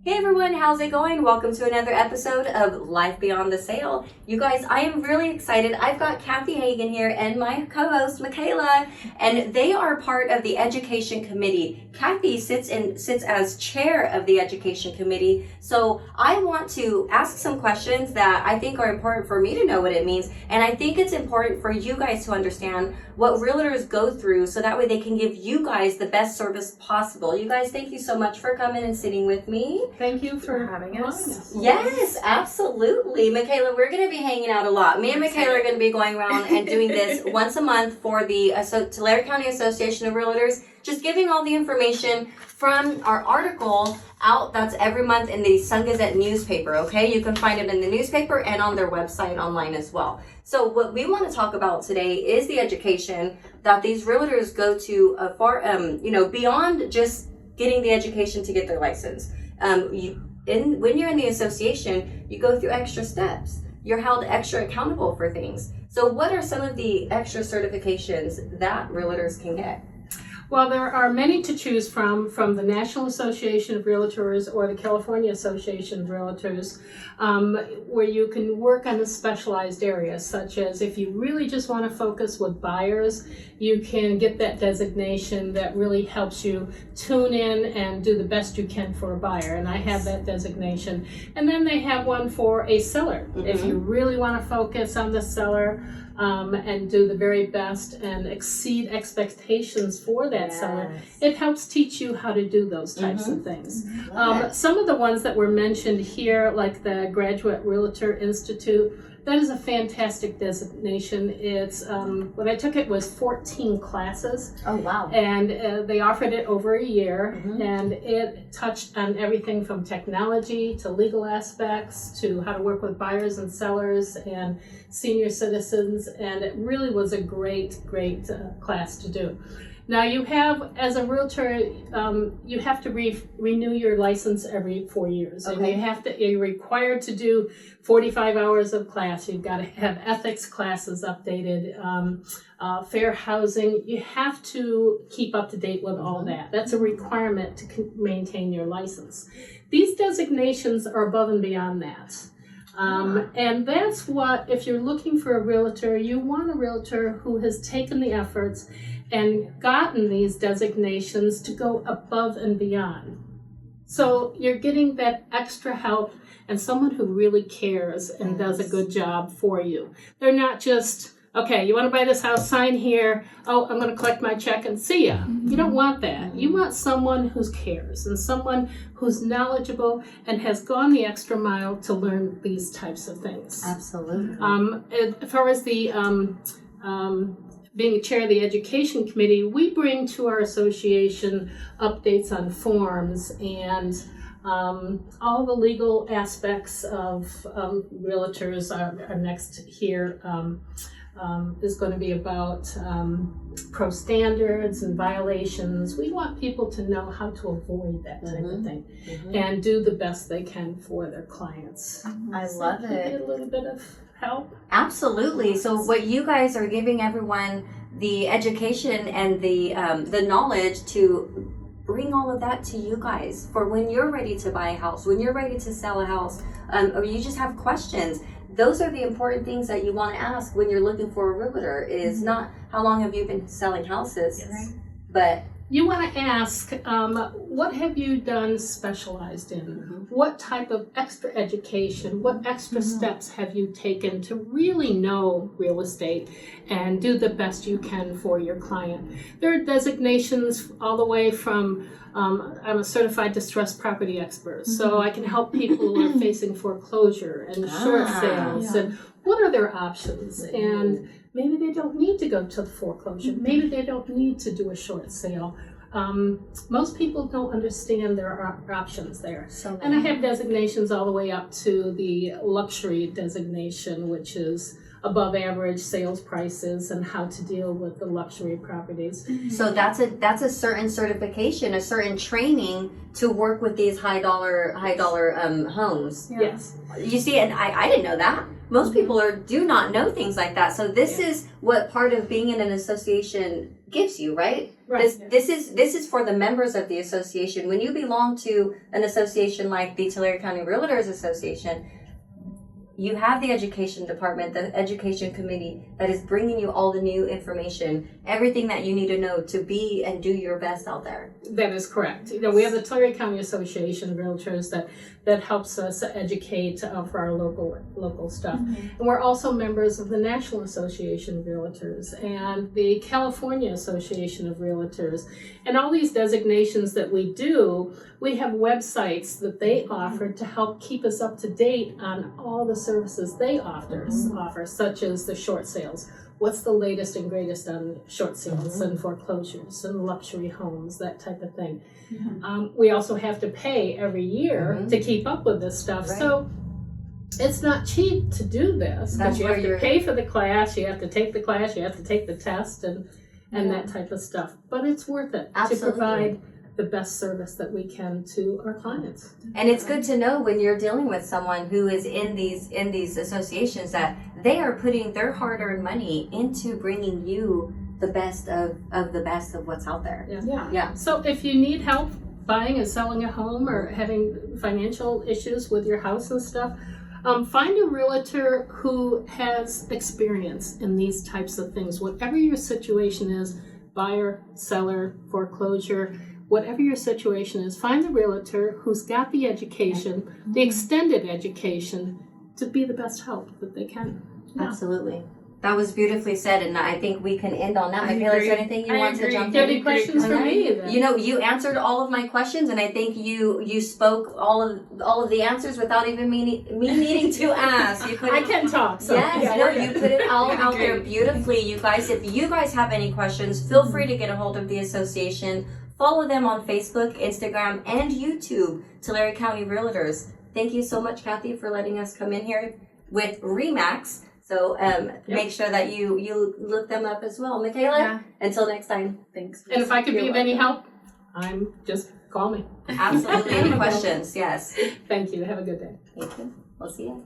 Hey everyone, how's it going? Welcome to another episode of Life Beyond the Sale. You guys, I am really excited. I've got Kathy Hagin here and my co-host Mikayla, and they are part of the Education Committee. Kathy sits as chair of the Education Committee, so I want to ask some questions that I think are important for me to know what it means, and I think it's important for you guys to understand what realtors go through so that way they can give you guys the best service possible. You guys, thank you so much for coming and sitting with me. Thank you for having us. Yes, absolutely. Mikayla, we're going to be hanging out a lot. Me and Mikayla are going to be going around and doing this once a month for the Tulare County Association of Realtors, just giving all the information from our article out. That's every month in the Sun Gazette newspaper, okay? You can find it in the newspaper and on their website online as well. So what we want to talk about today is the education that these realtors go to beyond just getting the education to get their license. When you're in the association, you go through extra steps. You're held extra accountable for things. So what are some of the extra certifications that realtors can get? Well, there are many to choose from the National Association of Realtors or the California Association of Realtors, where you can work on a specialized area, such as if you really just want to focus with buyers, you can get that designation that really helps you tune in and do the best you can for a buyer. And I have that designation. And then they have one for a seller. Mm-hmm. If you really want to focus on the seller, and do the very best and exceed expectations for that seller, it helps teach you how to do those types of things. Some of the ones that were mentioned here, like the Graduate Realtor Institute, that is a fantastic designation. It's when I took it was 14 classes. Oh wow! And they offered it over a year, and it touched on everything from technology to legal aspects to how to work with buyers and sellers and senior citizens, and it really was a great class to do. Now you have, as a realtor, you have to renew your license every 4 years. Okay. And you're required to do 45 hours of class. You've got to have ethics classes updated, fair housing. You have to keep up to date with all that. That's a requirement to maintain your license. These designations are above and beyond that. And that's what, if you're looking for a realtor, you want a realtor who has taken the efforts and gotten these designations to go above and beyond. So you're getting that extra help and someone who really cares and does a good job for you. They're not just, okay, you want to buy this house, sign here. Oh, I'm going to collect my check and see ya. You don't want that. You want someone who cares and someone who's knowledgeable and has gone the extra mile to learn these types of things. Absolutely. As far as the being a chair of the Education Committee, we bring to our association updates on forms and all the legal aspects of realtors. Our next here is going to be about pro standards and violations. We want people to know how to avoid that type of thing and do the best they can for their clients. I love it. Get a little bit of help. Absolutely. So what you guys are giving everyone the education and the knowledge to bring all of that to you guys for when you're ready to buy a house, when you're ready to sell a house, or you just have questions. Those are the important things that you want to ask when you're looking for a realtor, is not how long have you been selling houses, but you want to ask, what have you done specialized in? What type of extra education, what extra steps have you taken to really know real estate and do the best you can for your client? There are designations all the way from, I'm a certified distressed property expert, so I can help people who are facing foreclosure and short sales and what are their options. And maybe they don't need to go to the foreclosure. Maybe they don't need to do a short sale. Most people don't understand there are options there. And I have designations all the way up to the luxury designation, which is above average sales prices and how to deal with the luxury properties. So that's a certain certification, a certain training to work with these high dollar homes. Yes. You see, and I didn't know that. Most people do not know things like that. So this is what part of being in an association gives you, right? Right. This is for the members of the association. When you belong to an association like the Tulare County Realtors Association, you have the education department, the education committee that is bringing you all the new information, everything that you need to know to be and do your best out there. That is correct. We have the Tulare County Association of Realtors that helps us educate for our local stuff. And we're also members of the National Association of Realtors and the California Association of Realtors. And all these designations that we do, we have websites that they offer to help keep us up to date on all the services they offer, such as the short sales. What's the latest and greatest on short sales and foreclosures and luxury homes, that type of thing. We also have to pay every year to keep up with this stuff. Right. So it's not cheap to do this, because you have to pay for the class, you have to take the class, you have to take the test and that type of stuff. But it's worth it to provide the best service that we can to our clients. And it's good to know when you're dealing with someone who is in these associations that they are putting their hard-earned money into bringing you the best of the best of what's out there. Yeah. So if you need help buying and selling a home or having financial issues with your house and stuff, find a realtor who has experience in these types of things. Whatever your situation is, buyer, seller, foreclosure, whatever your situation is, find the realtor who's got the education, the extended education, to be the best help that they can. Absolutely. That was beautifully said, and I think we can end on that. Mikayla, is there anything you want to jump in? Do you have any questions for me? Then? You know, you answered all of my questions, and I think you spoke all of the answers without even me needing to ask. You I can talk. So. Yes, you put it all out there beautifully. You guys, if you guys have any questions, feel free to get a hold of the association. Follow them on Facebook, Instagram, and YouTube, Tulare County Realtors. Thank you so much, Kathy, for letting us come in here with RE/MAX. So make sure that you look them up as well. Mikayla, until next time. Thanks. And if I could be of any help, just call me. Absolutely. Any questions? Yes. Thank you. Have a good day. Thank you. We'll see you.